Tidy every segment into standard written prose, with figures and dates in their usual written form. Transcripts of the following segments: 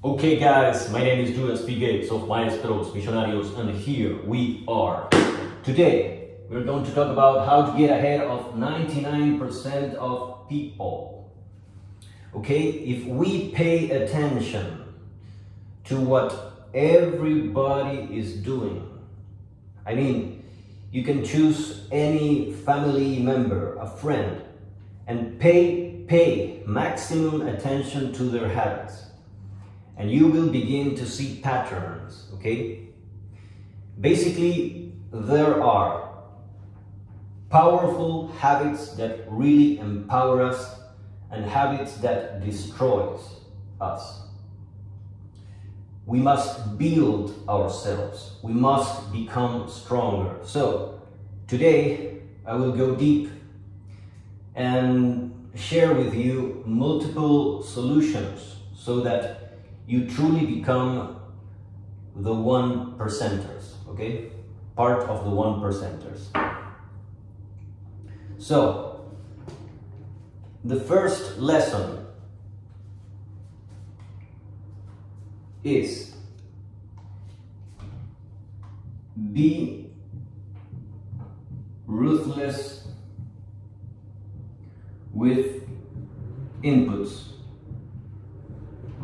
Okay guys, my name is Judas Phi Gates of Maestros, Missionarios, and here we are. Today, we're going to talk about how to get ahead of 99% of people. Okay, if we pay attention to what everybody is doing, I mean, you can choose any family member, a friend, and pay maximum attention to their habits. And you will begin to see patterns, okay? Basically, there are powerful habits that really empower us and habits that destroys us. We must build ourselves. We must become stronger. So, today I will go deep and share with you multiple solutions so that you truly become the 1%ers, okay? Part of the 1%ers. So, the first lesson is be ruthless with inputs.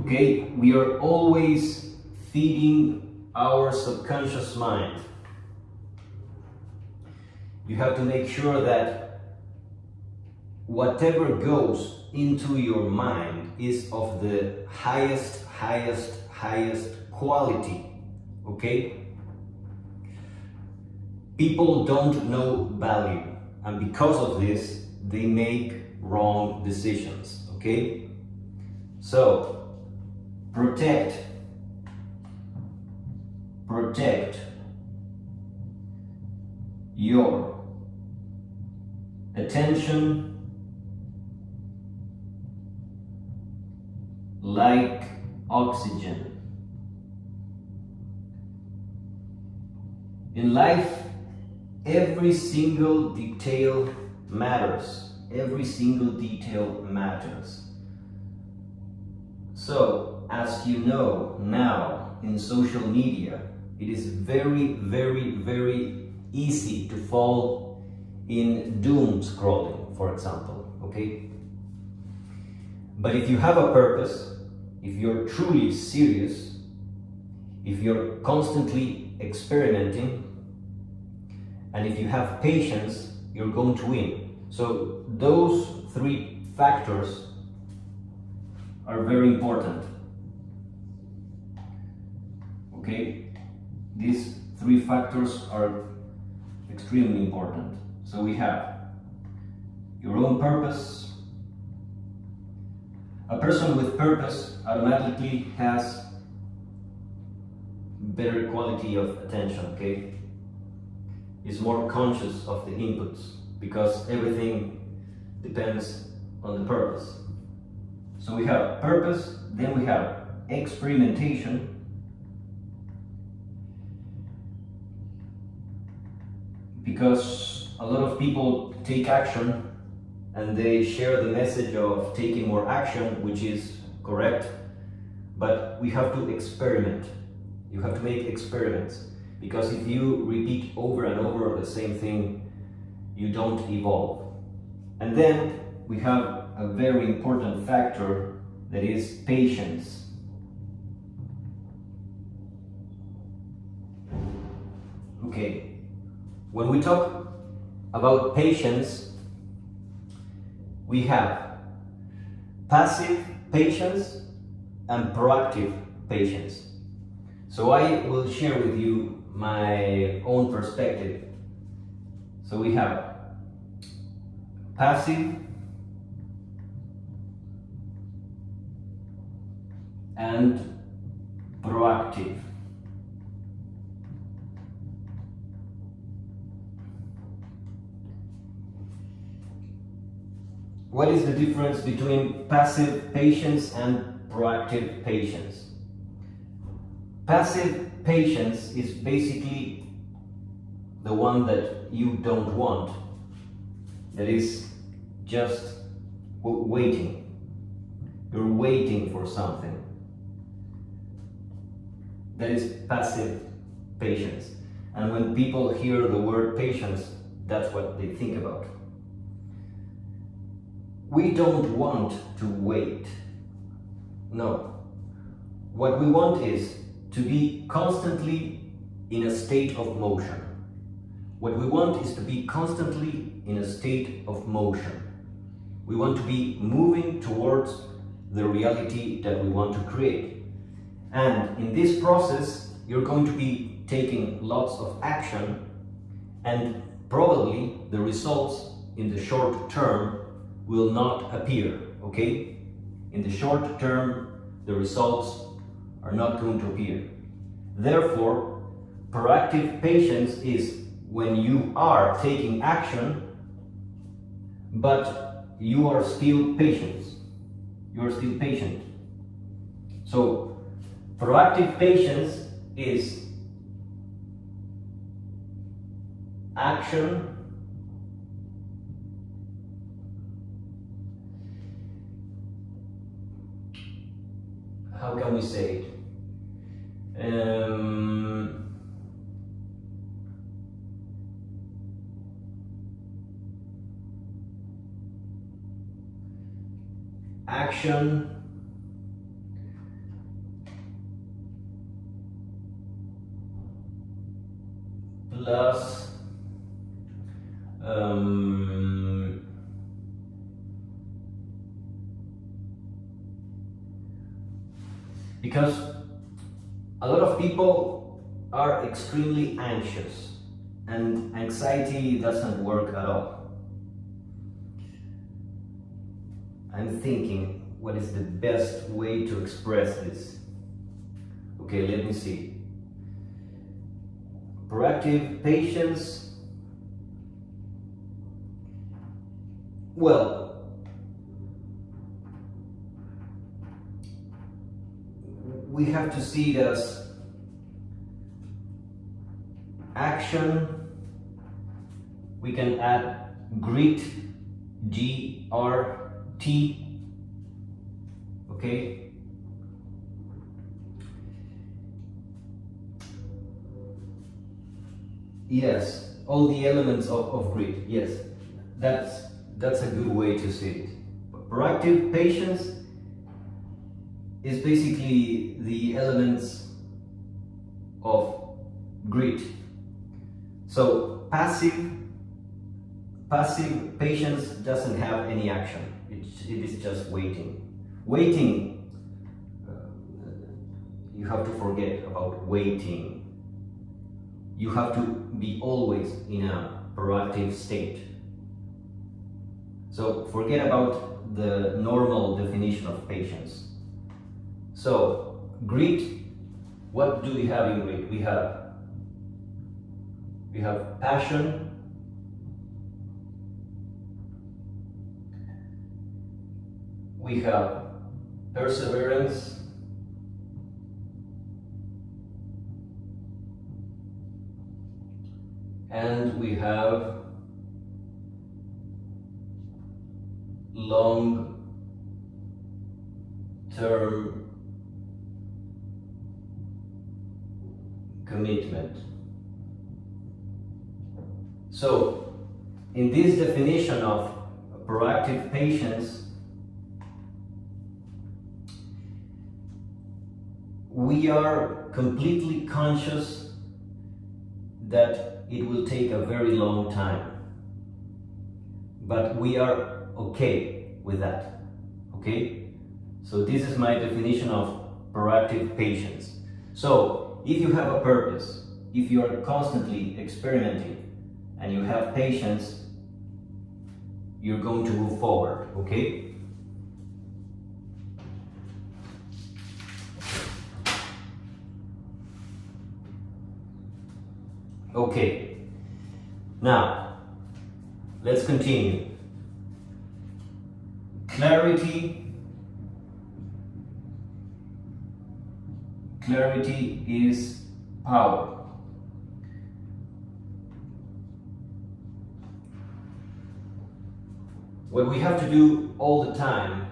Okay, we are always feeding our subconscious mind. You have to make sure that whatever goes into your mind is of the highest quality. Okay? People don't know value, and because of this, they make wrong decisions. Okay? So, protect your attention like oxygen. In life, every single detail matters. Every single detail matters. So, as you know now in social media, it is very easy to fall in doom scrolling, for example, okay? But if you have a purpose, if you're truly serious, if you're constantly experimenting, and if you have patience, you're going to win. So those three factors are very important. Okay, these three factors are extremely important. So we have your own purpose. A person with purpose automatically has better quality of attention, okay? Is more conscious of the inputs because everything depends on the purpose. So we have purpose, then we have experimentation. Because a lot of people take action and they share the message of taking more action, which is correct, but we have to experiment. You have to make experiments, because if you repeat over and over the same thing, you don't evolve. And then we have a very important factor, that is patience. Okay. When we talk about patience, we have passive patience and proactive patience. So I will share with you my own perspective. So we have passive and proactive. What is the difference between passive patience and proactive patience? Passive patience is basically the one that you don't want, that is just waiting. You're waiting for something. That is passive patience. And when people hear the word patience, that's what they think about. We don't want to wait. No. What we want is to be constantly in a state of motion. What we want is to be constantly in a state of motion. We want to be moving towards the reality that we want to create. And in this process, you're going to be taking lots of action, and probably the results in the short term will not appear, okay? In the short term, the results are not going to appear. Therefore, proactive patience is when you are taking action, but you are still patient. You are still patient. So, proactive patience is action how can we say it? Action plus because a lot of people are extremely anxious, and anxiety doesn't work at all. I'm thinking, what is the best way to express this? Okay, let me see. Proactive patience. Well, we have to see it as action. We can add grit, G-R-T, okay? Yes, all the elements of grit, yes. That's a good way to see it. Proactive patience is basically the elements of grit. So passive patience doesn't have any action. It is just waiting. Waiting, you have to forget about waiting. You have to be always in a proactive state. So forget about the normal definition of patience. So grit, what do we have in grit? We have passion, we have perseverance, and we have long-term commitment. So, in this definition of proactive patience, we are completely conscious that it will take a very long time, but we are okay with that, okay? So this is my definition of proactive patience. So if you have a purpose, if you are constantly experimenting and you have patience, you're going to move forward, okay? Okay, now let's continue. Clarity is power. What we have to do all the time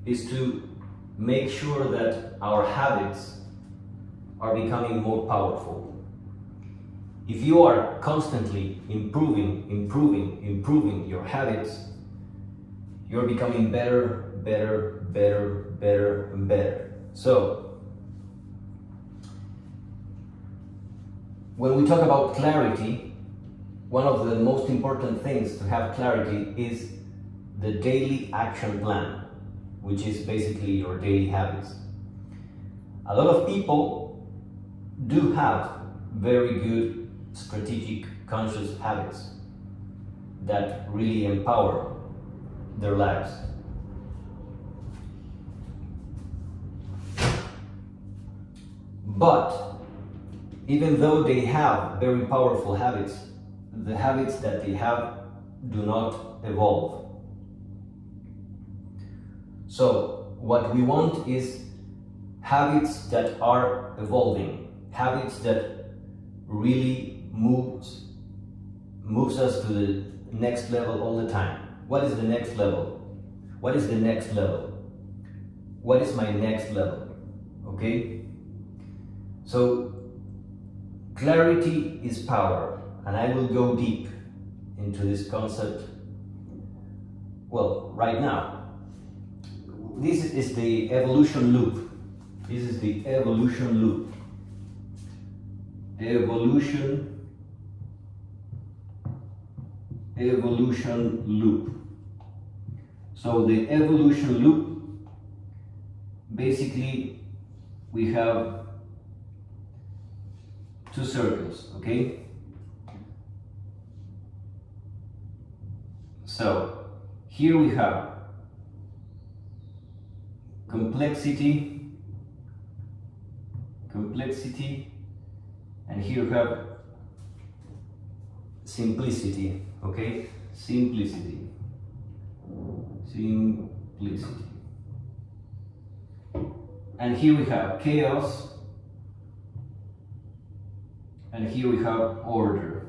is to make sure that our habits are becoming more powerful. If you are constantly improving your habits, you're becoming better, and better. So, when we talk about clarity, one of the most important things to have clarity is the daily action plan, which is basically your daily habits. A lot of people do have very good strategic, conscious habits that really empower their lives. But even though they have very powerful habits, the habits that they have do not evolve. So what we want is habits that are evolving, habits that really moves us to the next level all the time. What is the next level? What is the next level? What is my next level? Okay? So clarity is power, and I will go deep into this concept, well, right now. This is the evolution loop. This is the evolution loop. Evolution loop. So the evolution loop, basically we have two circles, okay? So here we have complexity, and here we have simplicity, okay? Simplicity. And here we have chaos, and here we have order.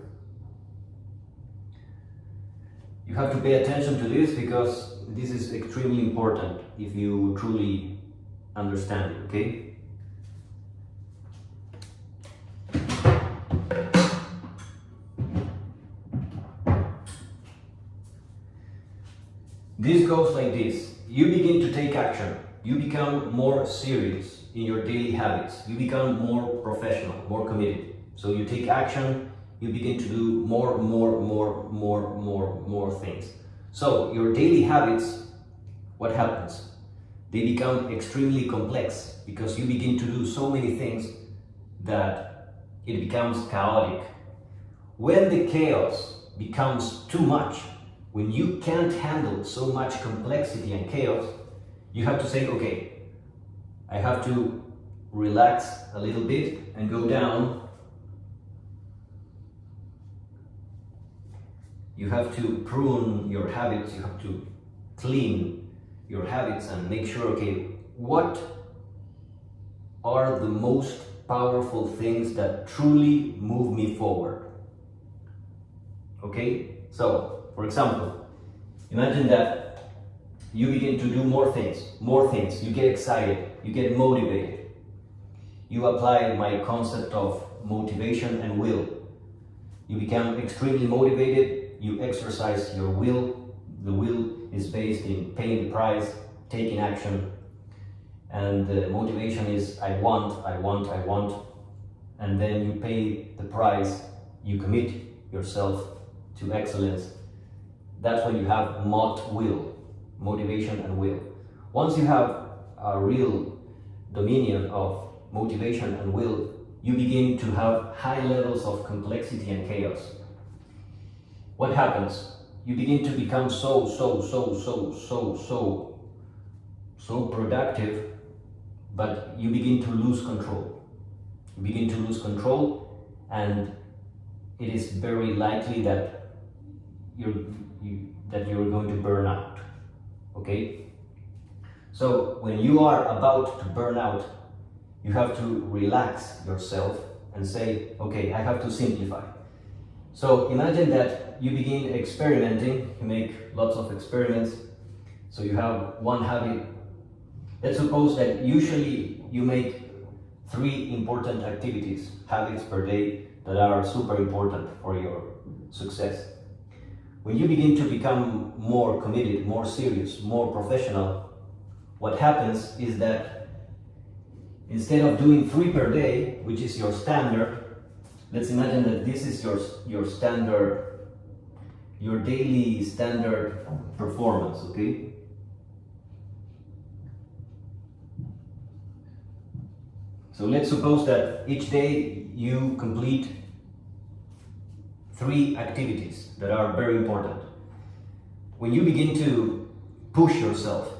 You have to pay attention to this because this is extremely important if you truly understand it, okay? This goes like this. You begin to take action. You become more serious in your daily habits. You become more professional, more committed. So you take action, you begin to do more things. So your daily habits, what happens? They become extremely complex because you begin to do so many things that it becomes chaotic. When the chaos becomes too much, when you can't handle so much complexity and chaos, you have to say, okay, I have to relax a little bit and go down. You have to prune your habits, you have to clean your habits and make sure, okay, what are the most powerful things that truly move me forward? Okay, so for example, imagine that you begin to do more things, you get excited, you get motivated. You apply my concept of motivation and will. You become extremely motivated, you exercise your will. The will is based in paying the price, taking action. And the motivation is I want. And then you pay the price, you commit yourself to excellence. That's when you have motivation and will. Once you have a real dominion of motivation and will, you begin to have high levels of complexity and chaos. What happens? You begin to become so productive, but you begin to lose control. You begin to lose control, and it is very likely that you're going to burn out, okay? So when you are about to burn out, you have to relax yourself and say, okay, I have to simplify. So imagine that you begin experimenting, you make lots of experiments. So you have one habit. Let's suppose that usually you make 3 important activities, habits per day that are super important for your success. When you begin to become more committed, more serious, more professional, what happens is that instead of doing 3 per day, which is your standard, let's imagine that this is your standard, your daily standard performance, okay? So let's suppose that each day you complete 3 activities that are very important. When you begin to push yourself,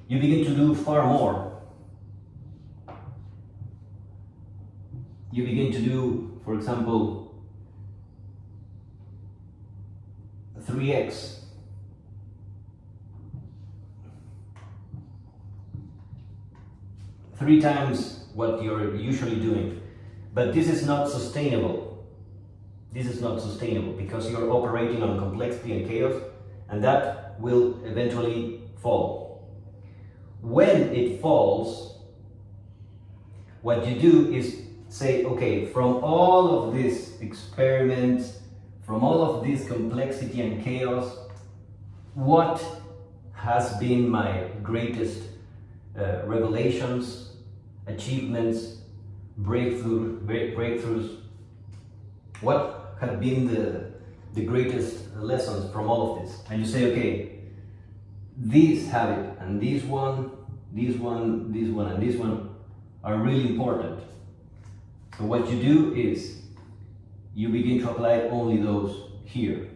you begin to do far more. You begin to do, for example, 3x. Three times what you're usually doing. But this is not sustainable. This is not sustainable because you're operating on complexity and chaos, and that will eventually fall. When it falls, what you do is say, okay, from all of this experiments, from all of this complexity and chaos, what has been my greatest revelations, achievements, breakthroughs? What have been the greatest lessons from all of this? And you say, okay, this habit and this one, and this one are really important. So what you do is you begin to apply only those here.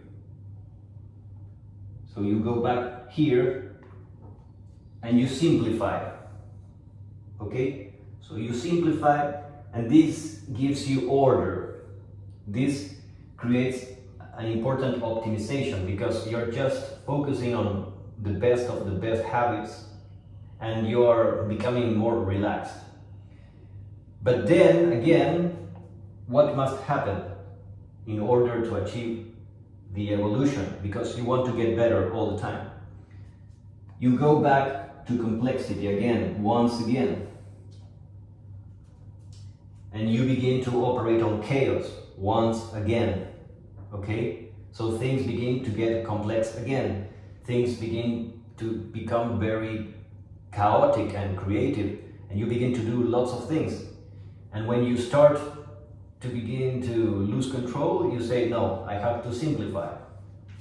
So you go back here and you simplify. Okay? So you simplify, and this gives you order. This creates an important optimization because you're just focusing on the best of the best habits and you're becoming more relaxed. But then again, what must happen in order to achieve the evolution? Because you want to get better all the time. You go back to complexity again, once again. And you begin to operate on chaos once again, okay? So things begin to get complex again. Things begin to become very chaotic and creative, and you begin to do lots of things. And when you start to begin to lose control, you say, no, I have to simplify.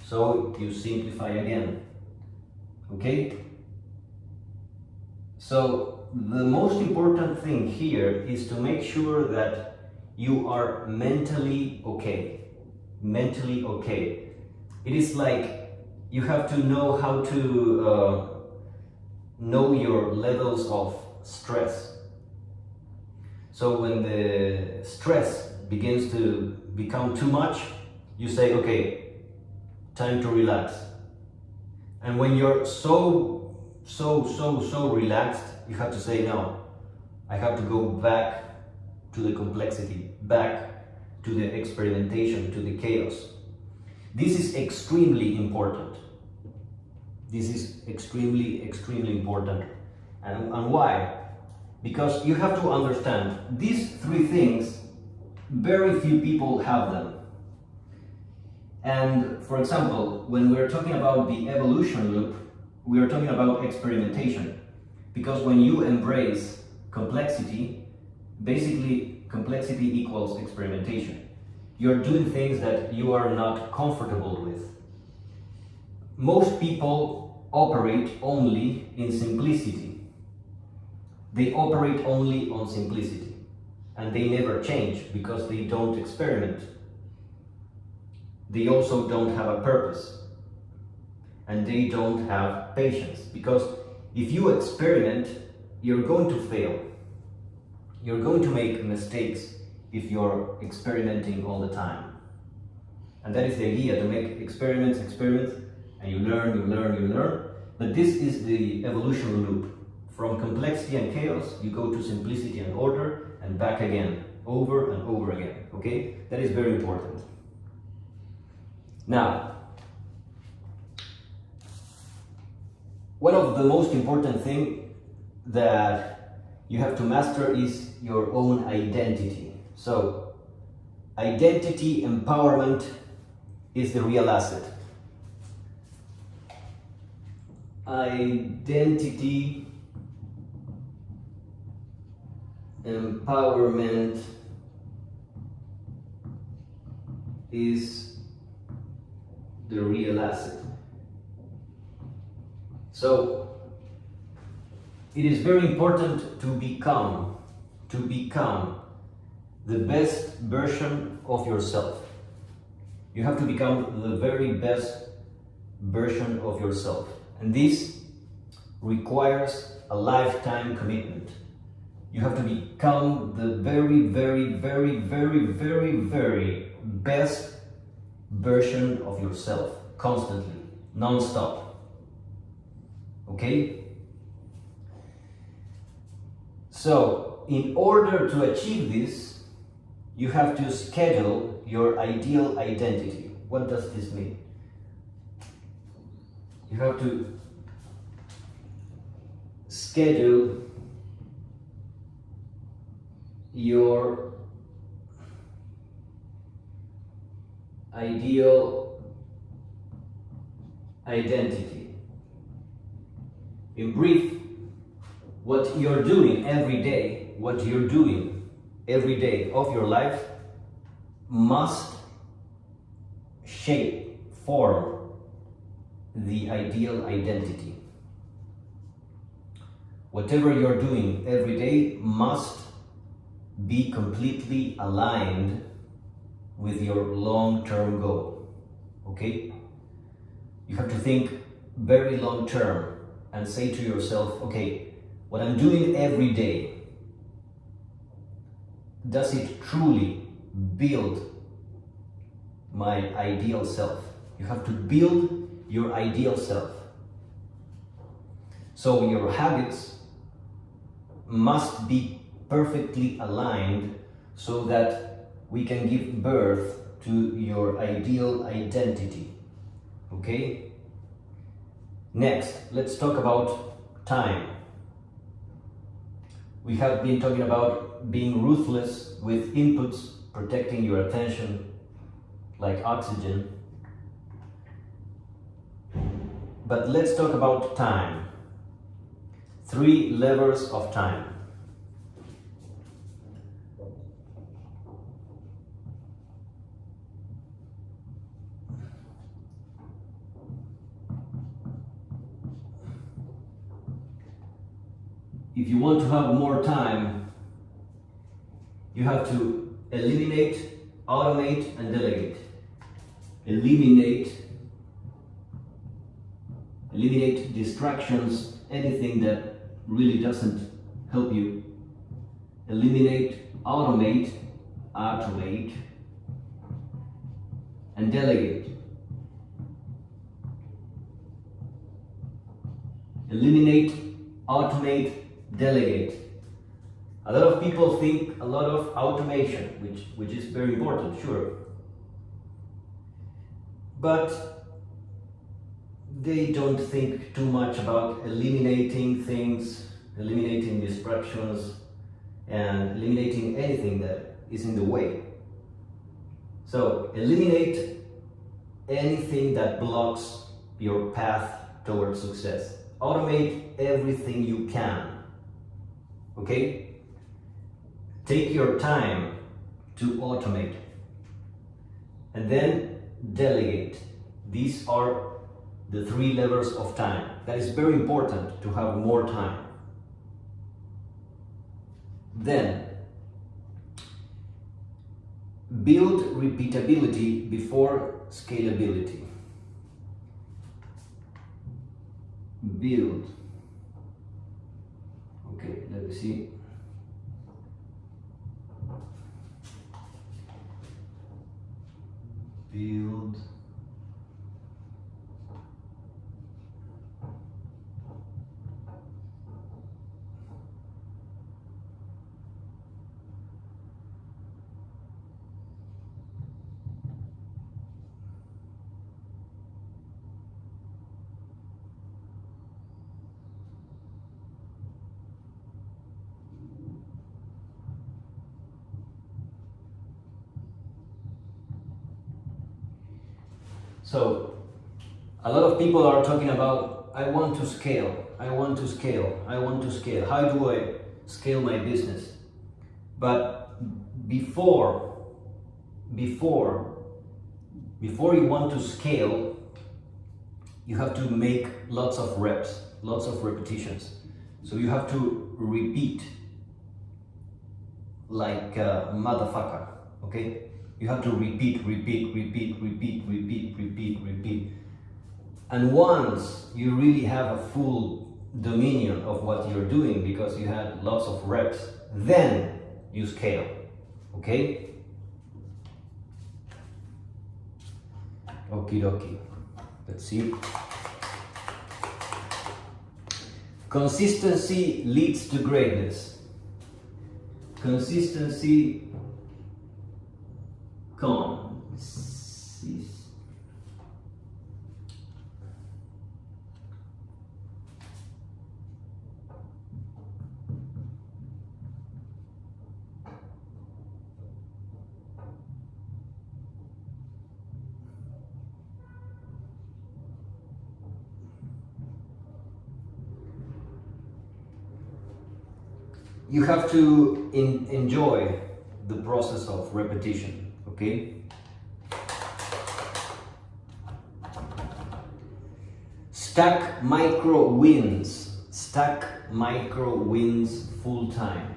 So you simplify again, okay? So the most important thing here is to make sure that you are mentally okay. Mentally okay. It is like you have to know how to know your levels of stress. So when the stress begins to become too much, you say, okay, time to relax. And when you're so relaxed, you have to say, no, I have to go back to the complexity, back to the experimentation, to the chaos. This is extremely important. This is extremely important. And why? Because you have to understand, these 3 things, very few people have them. And for example, when we're talking about the evolution loop, we are talking about experimentation. Because when you embrace complexity, basically complexity equals experimentation. You're doing things that you are not comfortable with. Most people operate only in simplicity. They operate only on simplicity. And they never change because they don't experiment. They also don't have a purpose. And they don't have patience. Because if you experiment, you're going to fail. You're going to make mistakes if you're experimenting all the time. And that is the idea, to make experiments, and you learn. But this is the evolution loop. From complexity and chaos, you go to simplicity and order, and back again, over and over again, okay? That is very important. Now, one of the most important thing that you have to master is your own identity. So, identity empowerment is the real asset. Identity empowerment is the real asset. So it is very important to become the best version of yourself. You have to become the very best version of yourself. And this requires a lifetime commitment. You have to become the very, very, very, very, very, very best version of yourself, constantly, non-stop. Okay? So, in order to achieve this, you have to schedule your ideal identity. What does this mean? You have to schedule your ideal identity. In brief, what you're doing every day of your life must form the ideal identity. Whatever you're doing every day must be completely aligned with your long-term goal. Okay? You have to think very long-term and say to yourself, okay, what I'm doing every day, does it truly build my ideal self? You have to build your ideal self. So your habits must be perfectly aligned so that we can give birth to your ideal identity. Okay? Next, let's talk about time. We have been talking about being ruthless with inputs, protecting your attention like oxygen. But let's talk about time. 3 levers of time. If you want to have more time, you have to eliminate, automate, and delegate. Eliminate distractions, anything that really doesn't help you. Eliminate, automate, and delegate. Eliminate, automate, delegate. A lot of people think a lot of automation, which is very important, sure. But they don't think too much about eliminating things, eliminating distractions, and eliminating anything that is in the way. So eliminate anything that blocks your path towards success. Automate everything you can. Okay? Take your time to automate. And then delegate. These are the 3 levers of time. That is very important to have more time. Then, build repeatability before scalability. Build. Okay, let me see. Build. So a lot of people are talking about, I want to scale, I want to scale, I want to scale. How do I scale my business? But before you want to scale, you have to make lots of reps, lots of repetitions. So you have to repeat like a motherfucker, okay? You have to repeat. And once you really have a full dominion of what you're doing because you had lots of reps, then you scale, okay? Okie dokie. Let's see. Consistency leads to greatness. Consistency. You have to enjoy the process of repetition, okay? Stack micro wins. Stack micro wins full time.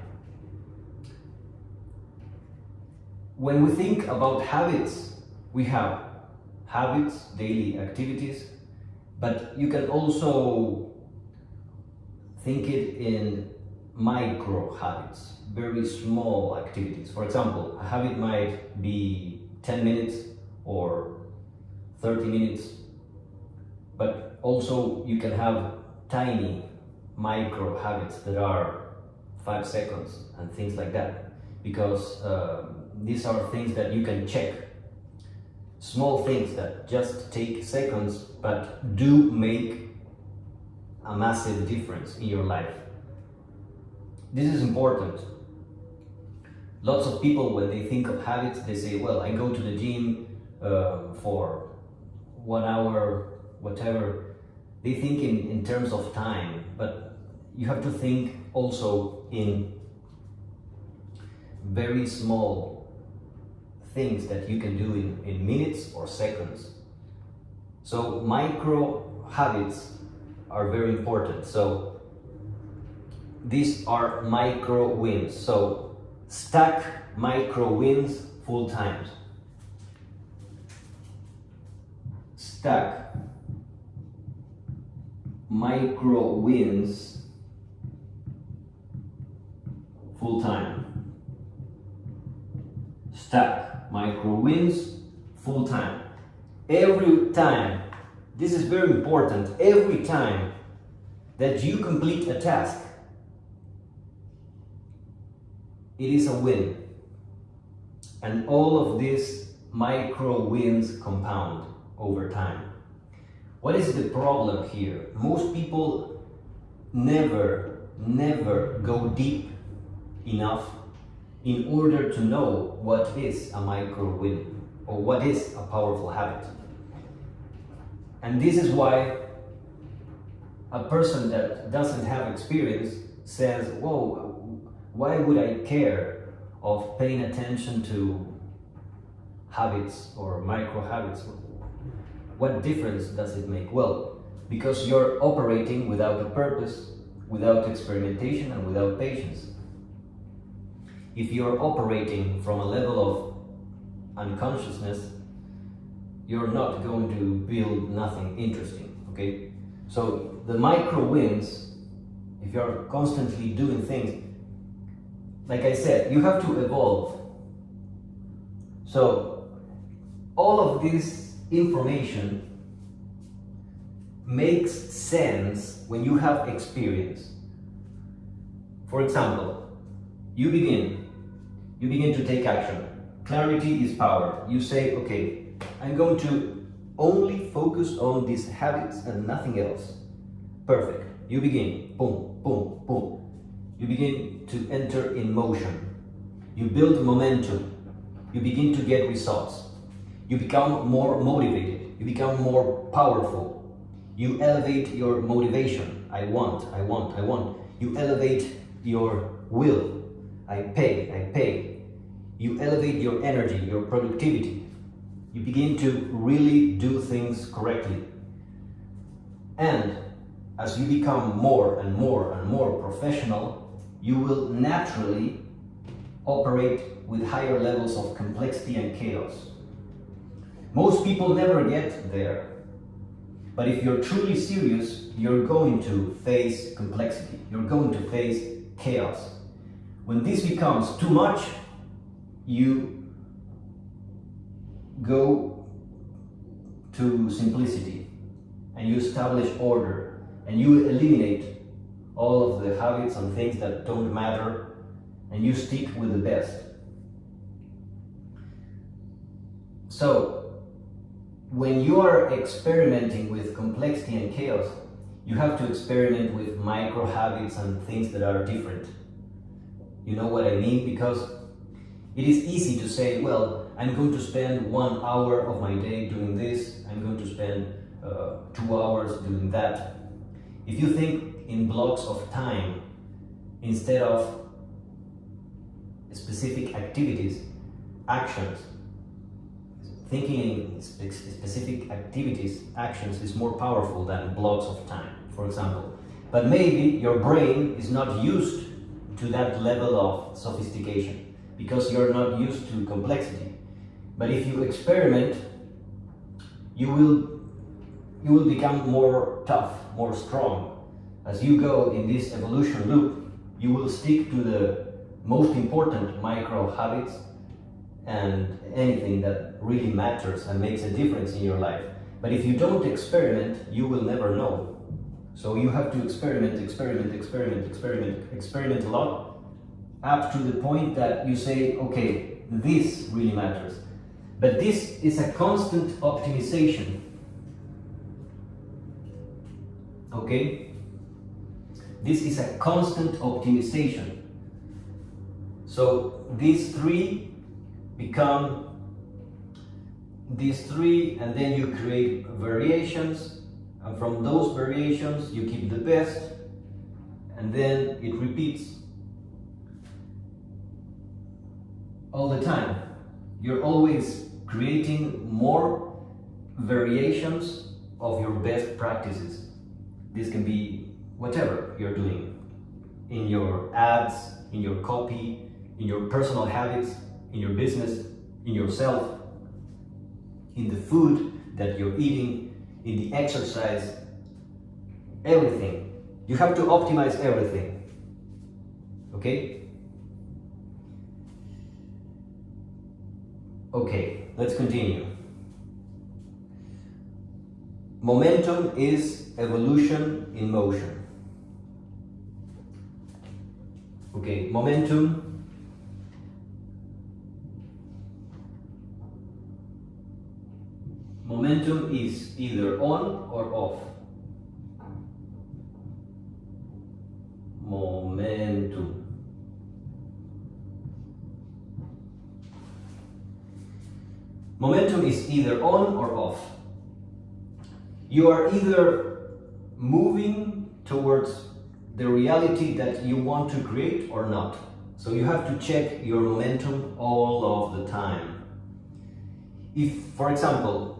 When we think about habits, we have habits, daily activities, but you can also think it in micro habits, very small activities. For example, a habit might be 10 minutes or 30 minutes, but also you can have tiny micro habits that are 5 seconds and things like that, because these are things that you can check. Small things that just take seconds but do make a massive difference in your life. This is important. Lots of people, when they think of habits, they say, well, I go to the gym for 1 hour, whatever. They think in terms of time, but you have to think also in very small things that you can do in minutes or seconds. So micro habits are very important. So these are micro wins. So stack micro wins full time. Stack micro wins full time. Stack micro wins full time. Every time, this is very important, every time that you complete a task, it is a win. And all of these micro wins compound over time. What is the problem here? Most people never go deep enough in order to know what is a micro win or what is a powerful habit. And this is why a person that doesn't have experience says, whoa, why would I care of paying attention to habits or micro habits? What difference does it make? Well, because you're operating without a purpose, without experimentation, and without patience. If you're operating from a level of unconsciousness, you're not going to build nothing interesting, okay? So the micro wins, if you're constantly doing things, like I said, you have to evolve. So all of this information makes sense when you have experience. For example, you begin to take action. Clarity is power. You say, okay, I'm going to only focus on these habits and nothing else. Perfect. You begin, boom, boom, boom. You begin to enter in motion. You build momentum. You begin to get results. You become more motivated. You become more powerful. You elevate your motivation. I want, I want, I want. You elevate your will. I pay, I pay. You elevate your energy, your productivity. You begin to really do things correctly. And as you become more and more and more professional, you will naturally operate with higher levels of complexity and chaos. Most people never get there. But if you're truly serious, you're going to face complexity. You're going to face chaos. When this becomes too much, you go to simplicity and you establish order and you eliminate all of the habits and things that don't matter and you stick with the best. So, when you are experimenting with complexity and chaos, you have to experiment with micro habits and things that are different. You know what I mean? Because it is easy to say, well, I'm going to spend 1 hour of my day doing this, I'm going to spend 2 hours doing that. If you think in blocks of time instead of specific activities, actions, thinking in specific activities, actions is more powerful than blocks of time, for example. But maybe your brain is not used to that level of sophistication because you're not used to complexity. But if you experiment, you will become more tough, more strong. As you go in this evolution loop, you will stick to the most important micro habits and anything that really matters and makes a difference in your life. But if you don't experiment, you will never know. So you have to experiment a lot, up to the point that you say, okay, this really matters. But this is a constant optimization. Okay? This is a constant optimization. So these three become these three, and then you create variations, and from those variations you keep the best, and then it repeats all the time. You're always creating more variations of your best practices. This can be whatever you're doing, in your ads, in your copy, in your personal habits, in your business, in yourself, in the food that you're eating, in the exercise, everything. You have to optimize everything. Okay? Okay, let's continue. Momentum is evolution in motion. Okay, momentum is either on or off. Momentum. Momentum is either on or off. You are either moving towards the reality that you want to create or not. So you have to check your momentum all of the time. If, for example,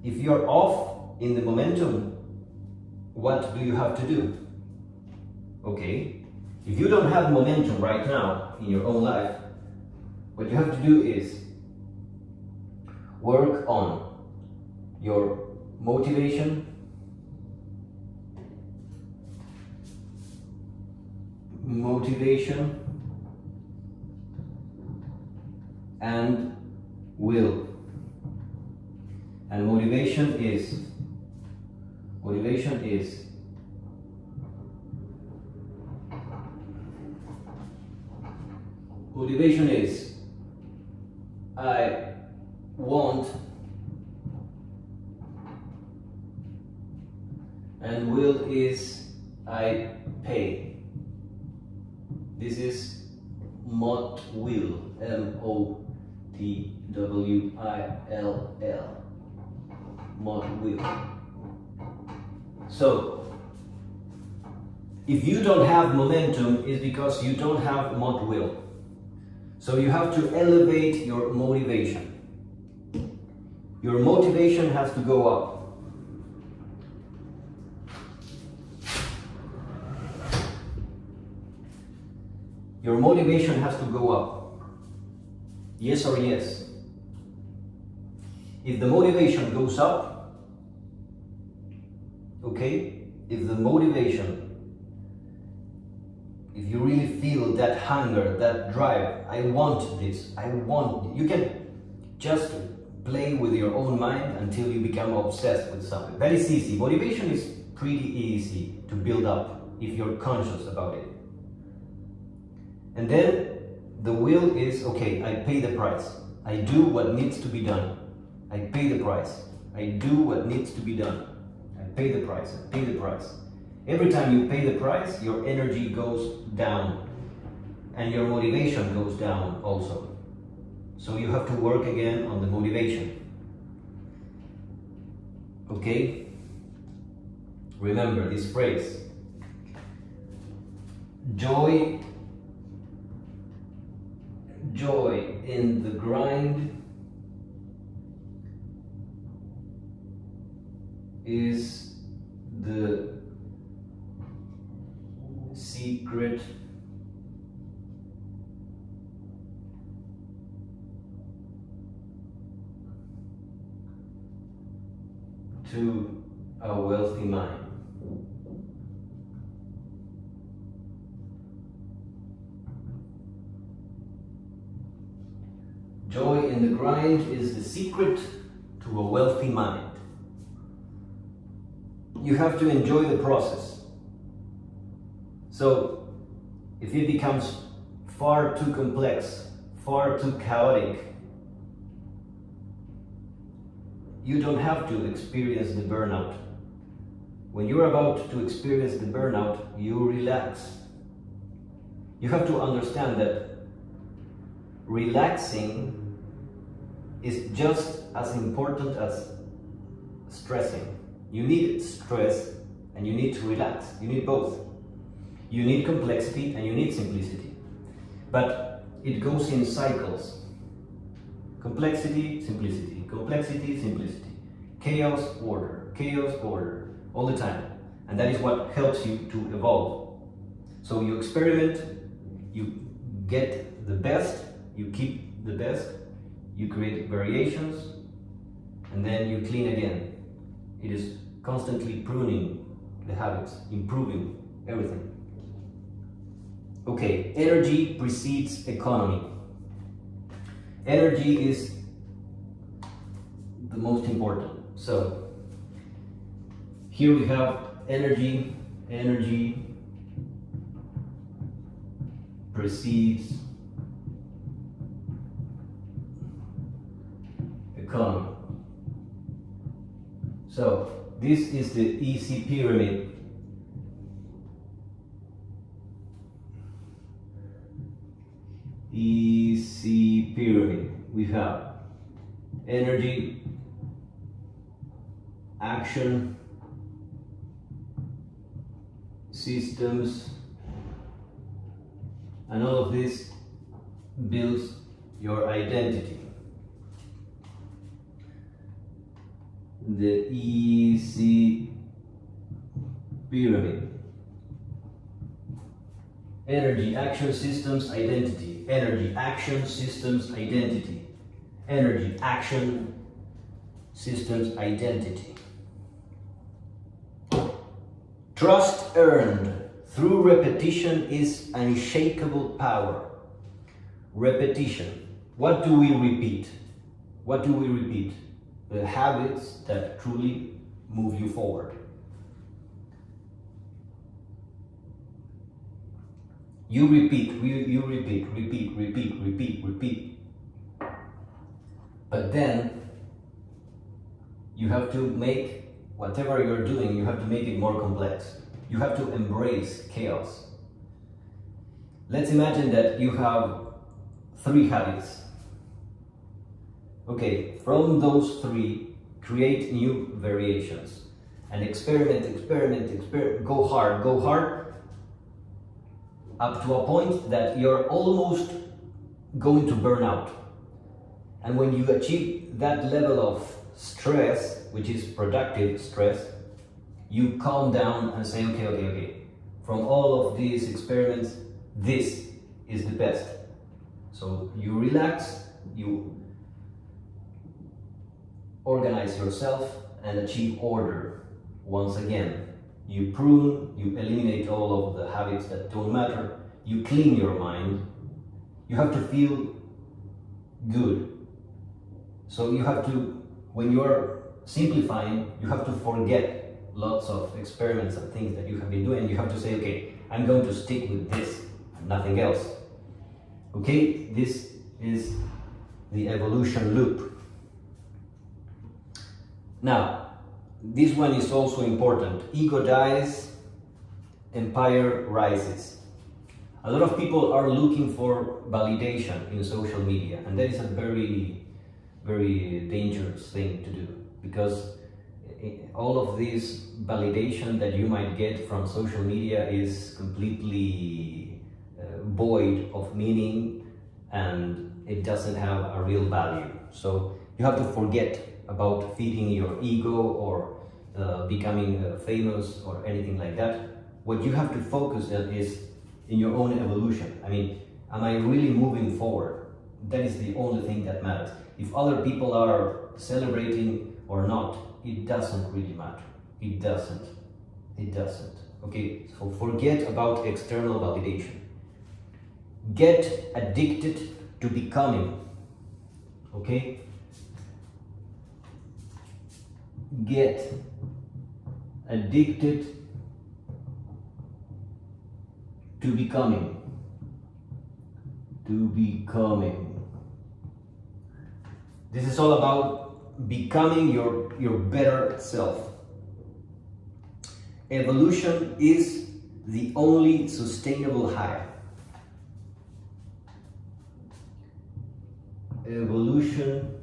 if you're off in the momentum, what do you have to do? Okay, if you don't have momentum right now in your own life, what you have to do is work on your motivation, and will. And motivation is I want, and will is I pay. This is motwill, MOTWILL. mod will. So, if you don't have momentum, it's because you don't have mod will. So you have to elevate your motivation. Your motivation has to go up. Your motivation has to go up. Yes or yes? If the motivation goes up, okay? If the motivation, if you really feel that hunger, that drive, I want this, you can just play with your own mind until you become obsessed with something. That is easy. Motivation is pretty easy to build up if you're conscious about it. And then the will is, okay, I pay the price. I do what needs to be done. I pay the price. I do what needs to be done. I pay the price. I pay the price. Every time you pay the price, your energy goes down and your motivation goes down also. So you have to work again on the motivation. Okay? Remember this phrase. Joy in the grind is the secret to a wealthy mind. Joy in the grind is the secret to a wealthy mind. You have to enjoy the process. So, if it becomes far too complex, far too chaotic, you don't have to experience the burnout. When you're about to experience the burnout, you relax. You have to understand that relaxing is just as important as stressing. You need stress and you need to relax. You need both. You need complexity and you need simplicity. But it goes in cycles. Complexity, simplicity, complexity, simplicity. Chaos, order, all the time. And that is what helps you to evolve. So you experiment, you get the best, you keep the best, you create variations, and then you clean again. It is constantly pruning the habits, improving everything. Okay, energy precedes economy. Energy is the most important. So, here we have energy precedes economy. So this is the E.A.S.I pyramid. E.A.S.I pyramid. We have energy, action, systems, and all of this builds your identity. The E.A.S.I pyramid. Energy, action, systems, identity. Energy, action, systems, identity. Energy, action, systems, identity. Trust earned through repetition is unshakable power. Repetition. What do we repeat? What do we repeat? The habits that truly move you forward. You repeat. But then you have to make whatever you're doing, you have to make it more complex. You have to embrace chaos. Let's imagine that you have 3 habits. Okay, from those 3, create new variations, and experiment, go hard, up to a point that you're almost going to burn out. And when you achieve that level of stress, which is productive stress, you calm down and say, okay, from all of these experiments, this is the best. So you relax, you organize yourself and achieve order. Once again, you prune, you eliminate all of the habits that don't matter, you clean your mind, you have to feel good. So you have to, when you're simplifying, you have to forget lots of experiments and things that you have been doing. You have to say, okay, I'm going to stick with this and nothing else. Okay, this is the evolution loop. Now, this one is also important. Ego dies, empire rises. A lot of people are looking for validation in social media, and that is a very, very dangerous thing to do, because all of this validation that you might get from social media is completely void of meaning, and it doesn't have a real value. So you have to forget about feeding your ego or becoming famous or anything like that. What you have to focus on is in your own evolution. I mean, am I really moving forward? That is the only thing that matters. If other people are celebrating or not, it doesn't really matter. It doesn't. Okay, so forget about external validation. Get addicted to becoming. Okay? Get addicted to becoming. This is all about becoming your better self. Evolution is the only sustainable high. Evolution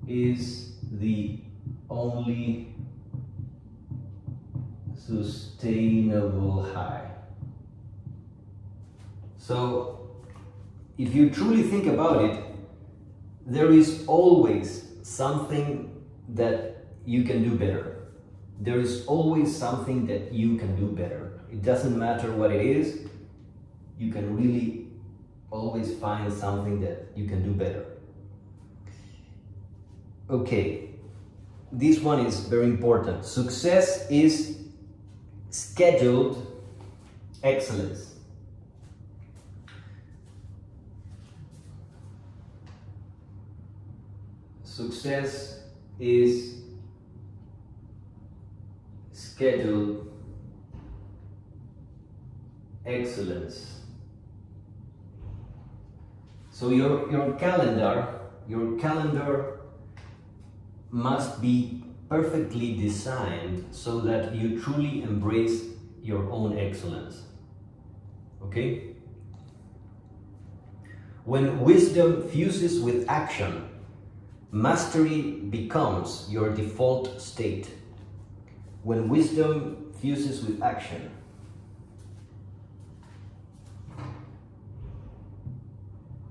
is the only sustainable high. So, if you truly think about it, there is always something that you can do better. There is always something that you can do better. It doesn't matter what it is, you can really always find something that you can do better. Okay, this one is very important. Success is scheduled excellence. Success is scheduled excellence. So your calendar must be perfectly designed so that you truly embrace your own excellence. Okay? When wisdom fuses with action, mastery becomes your default state. When wisdom fuses with action,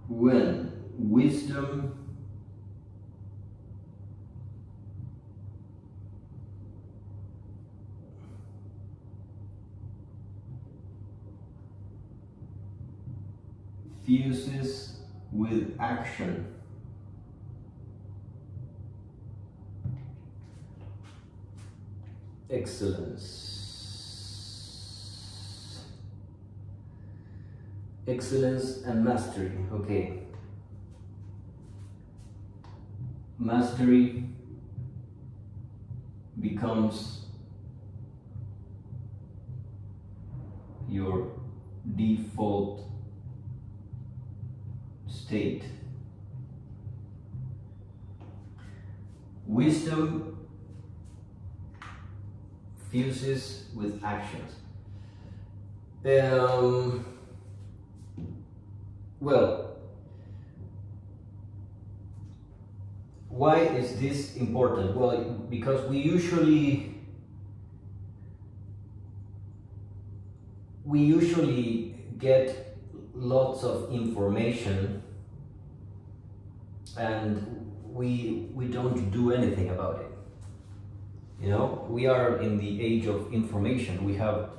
when wisdom fuses with action, excellence and mastery. Okay, mastery becomes your default state. Wisdom fuses with actions. Well, why is this important? Well, because we usually get lots of information and we don't do anything about it. You know, we are in the age of information. We have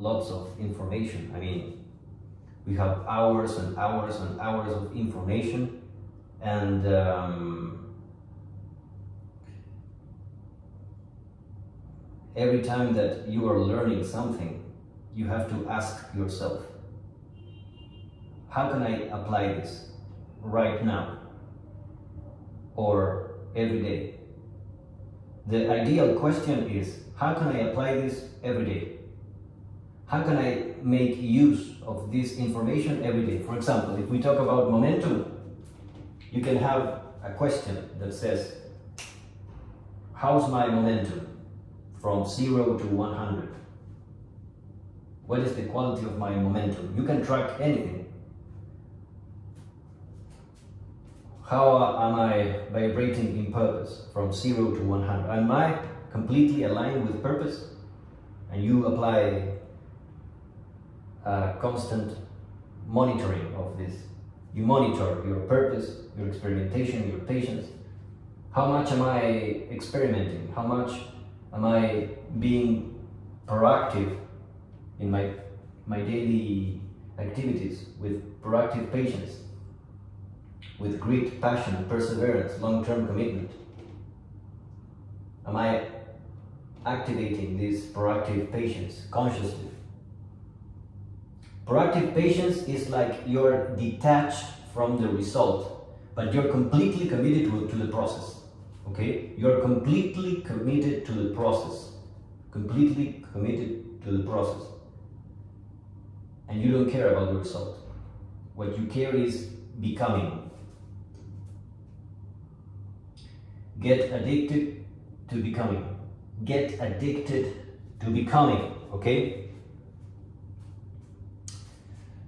lots of information. I mean, we have hours and hours and hours of information, and every time that you are learning something, you have to ask yourself, how can I apply this right now or every day? The ideal question is, how can I apply this every day? How can I make use of this information every day? For example, if we talk about momentum, you can have a question that says, how's my momentum from 0 to 100? What is the quality of my momentum? You can track anything. How am I vibrating in purpose from 0 to 100? Am I completely aligned with purpose? And you apply constant monitoring of this. You monitor your purpose, your experimentation, your patience. How much am I experimenting? How much am I being proactive in my daily activities with proactive patience, with grit, passion, perseverance, long-term commitment? Am I activating this proactive patience consciously? Proactive patience is like you're detached from the result, but you're completely committed to the process. Okay? You're completely committed to the process. Completely committed to the process. And you don't care about the result. What you care is becoming. Get addicted to becoming. Get addicted to becoming, okay?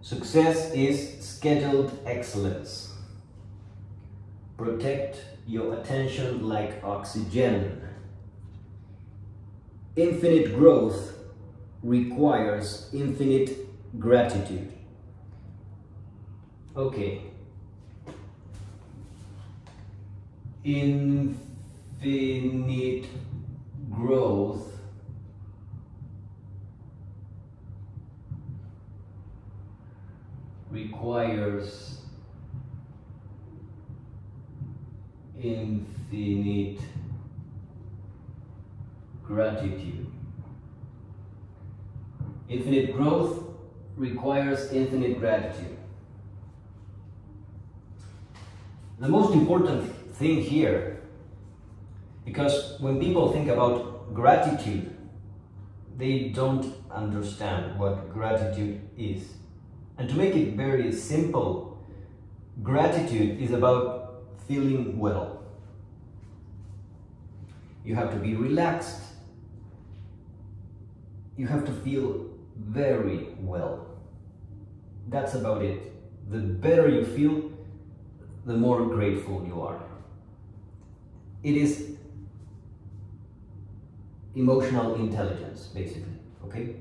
Success is scheduled excellence. Protect your attention like oxygen. Infinite growth requires infinite gratitude. Okay. Infinite growth requires infinite gratitude. Infinite growth requires infinite gratitude. The most important thing here, because when people think about gratitude, they don't understand what gratitude is. And to make it very simple, gratitude is about feeling well. You have to be relaxed. You have to feel very well. That's about it. The better you feel, the more grateful you are. It is emotional intelligence, basically, okay?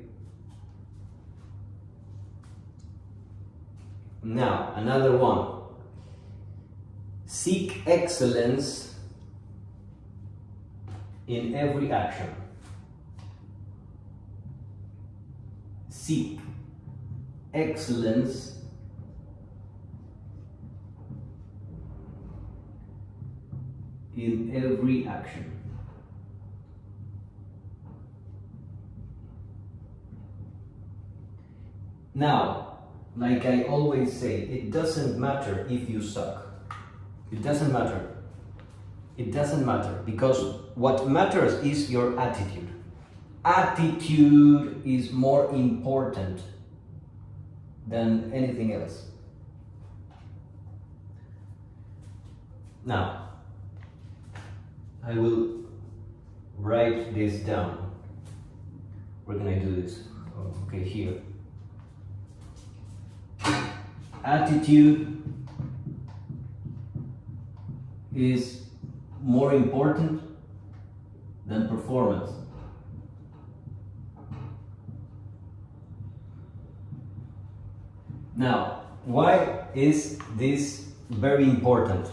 Now, another one. Seek excellence in every action. Seek excellence in every action. Now, like I always say, it doesn't matter if you suck. It doesn't matter. It doesn't matter, because what matters is your attitude. Attitude is more important than anything else. Now, I will write this down. Where can I do this? Oh, okay, here. Attitude is more important than performance. Now, why is this very important?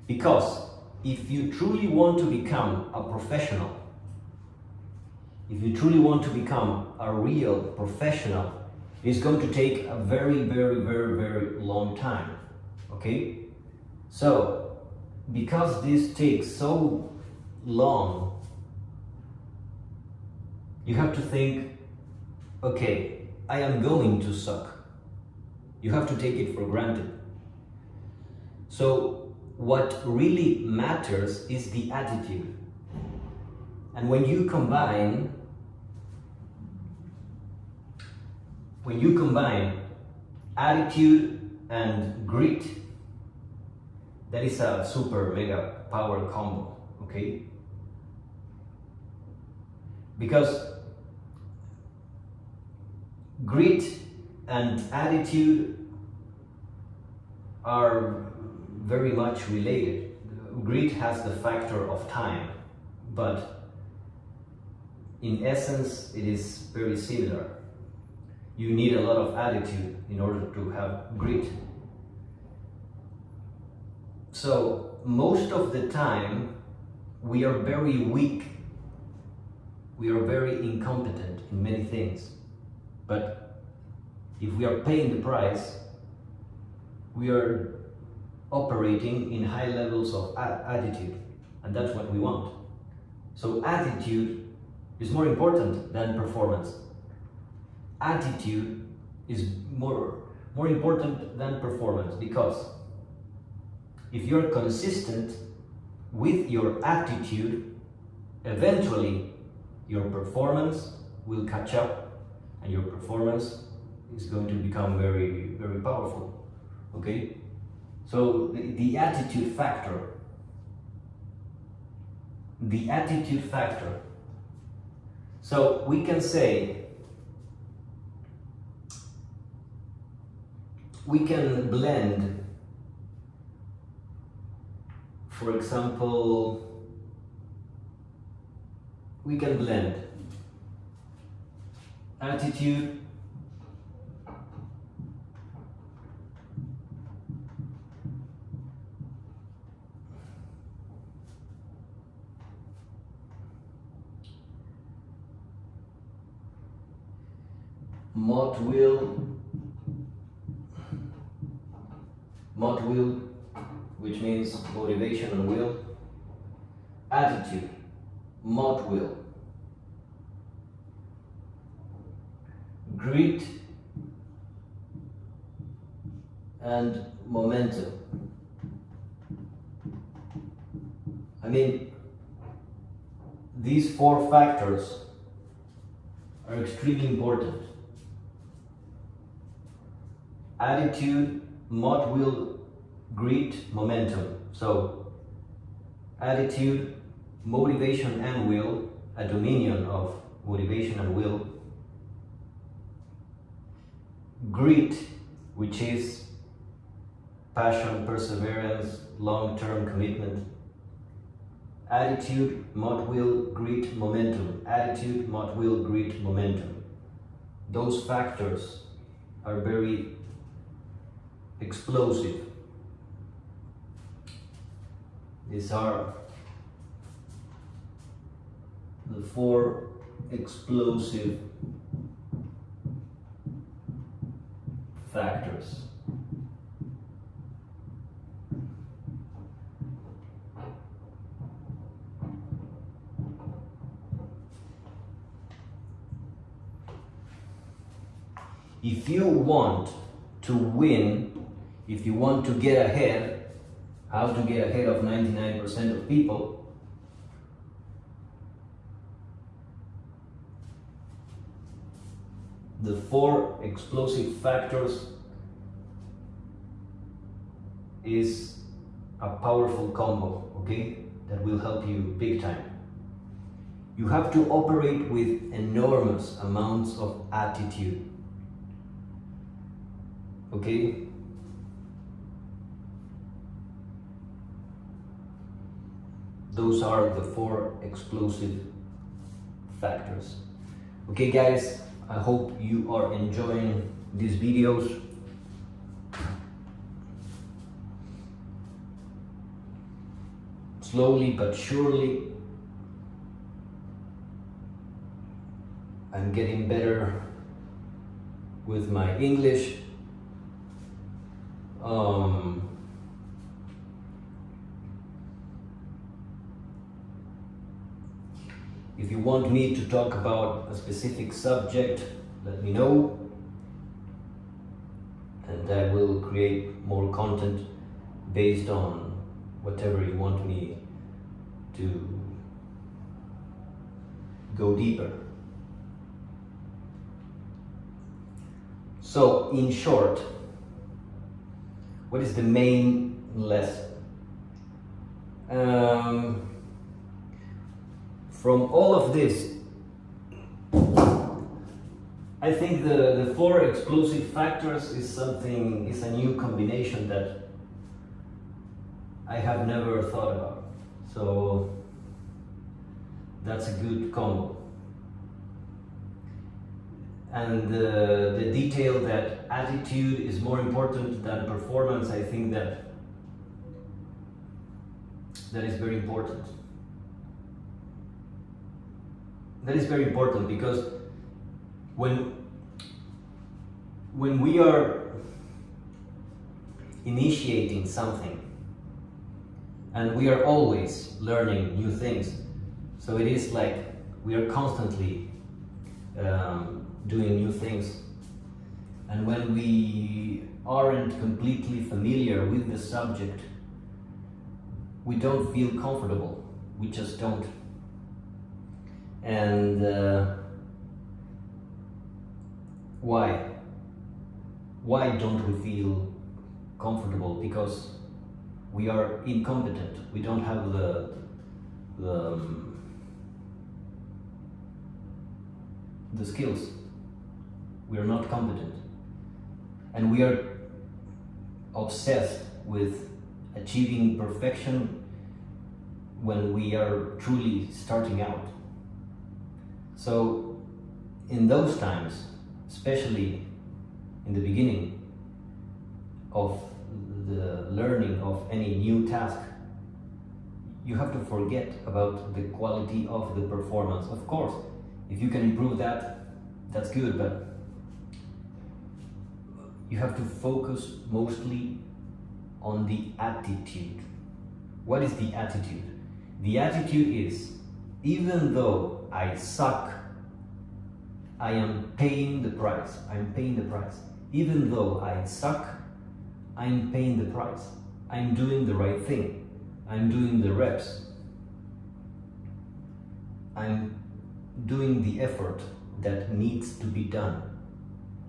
Because if you truly want to become a professional, if you truly want to become a real professional, it's going to take a very, very, very, very long time. Okay? So, because this takes so long, you have to think, okay, I am going to suck. You have to take it for granted. So, what really matters is the attitude. And when you combine attitude and grit, that is a super mega power combo, okay? Because grit and attitude are very much related. Grit has the factor of time, but in essence it is very similar. You need a lot of attitude in order to have grit. So most of the time we are very weak, we are very incompetent in many things, but if we are paying the price, we are operating in high levels of attitude, and that's what we want. So attitude is more important than performance. Attitude is more important than performance, because if you're consistent with your attitude, eventually your performance will catch up and your performance is going to become very, very powerful. Okay? So the attitude factor. The attitude factor. So we can say, we can blend, for example, we can blend attitude mod will, which means motivation and will, attitude, mod will, grit and momentum. I mean, these four factors are extremely important. Attitude, mod will, grit, momentum. So attitude, motivation and will, a dominion of motivation and will. Grit, which is passion, perseverance, long-term commitment. Attitude, mod will, grit, momentum. Attitude, mod will, grit, momentum. Those factors are very explosive. These are the four explosive factors. If you want to win, if you want to get ahead, how to get ahead of 99% of people, the four explosive factors is a powerful combo, okay, that will help you big time. You have to operate with enormous amounts of attitude, okay? Those are the 4 explosive factors. Okay guys, I hope you are enjoying these videos. Slowly but surely, I'm getting better with my English. If you want me to talk about a specific subject, let me know, and I will create more content based on whatever you want me to go deeper. So, in short, what is the main lesson? From all of this, I think the 4 explosive factors is a new combination that I have never thought about. So that's a good combo. And the detail that attitude is more important than performance, I think that is very important. That is very important because when we are initiating something, and we are always learning new things, so it is like we are constantly doing new things, and when we aren't completely familiar with the subject, we don't feel comfortable. We just don't. And why don't we feel comfortable? Because we are incompetent. We don't have the skills. We are not competent, and we are obsessed with achieving perfection when we are truly starting out. So in those times, especially in the beginning of the learning of any new task, you have to forget about the quality of the performance. Of course, if you can improve that, that's good, but you have to focus mostly on the attitude. What is the attitude? The attitude is, even though I suck, I am paying the price. I'm paying the price. Even though I suck, I'm paying the price. I'm doing the right thing. I'm doing the reps. I'm doing the effort that needs to be done.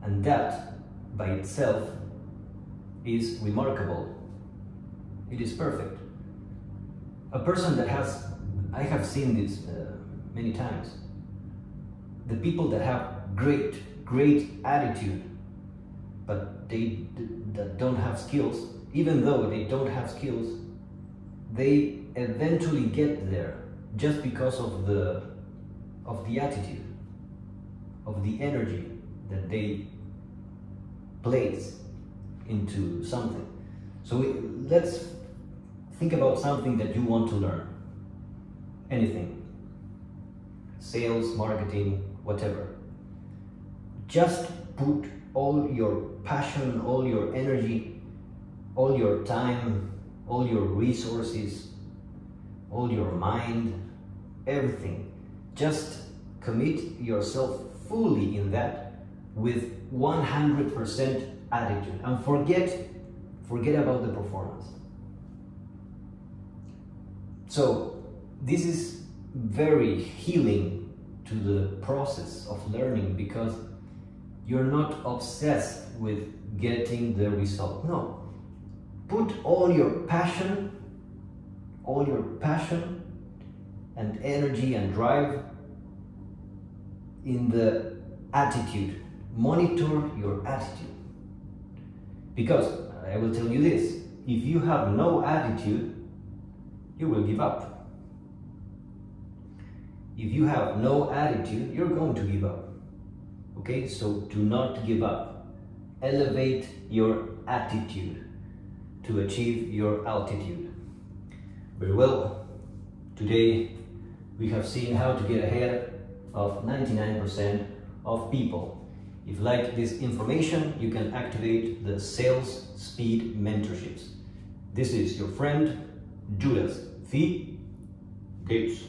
And that by itself is remarkable. It is perfect. A person that has, I have seen this many times, the people that have great attitude, but that don't have skills, even though they don't have skills, they eventually get there just because of the attitude, of the energy that they place into something. So let's think about something that you want to learn. Anything. Sales, marketing, whatever. Just put all your passion, all your energy, all your time, all your resources, all your mind, everything. Just commit yourself fully in that with 100% attitude, and forget about the performance. So this is very healing to the process of learning, because you're not obsessed with getting the result. No, put all your passion and energy and drive in the attitude. Monitor your attitude. Because I will tell you this, if you have no attitude, you will give up. If you have no attitude, you're going to give up. Okay, so do not give up. Elevate your attitude to achieve your altitude. Very well. Today we have seen how to get ahead of 99% of people. If you like this information, you can activate the Sales Speed Mentorships. This is your friend, Judas Phi Gates.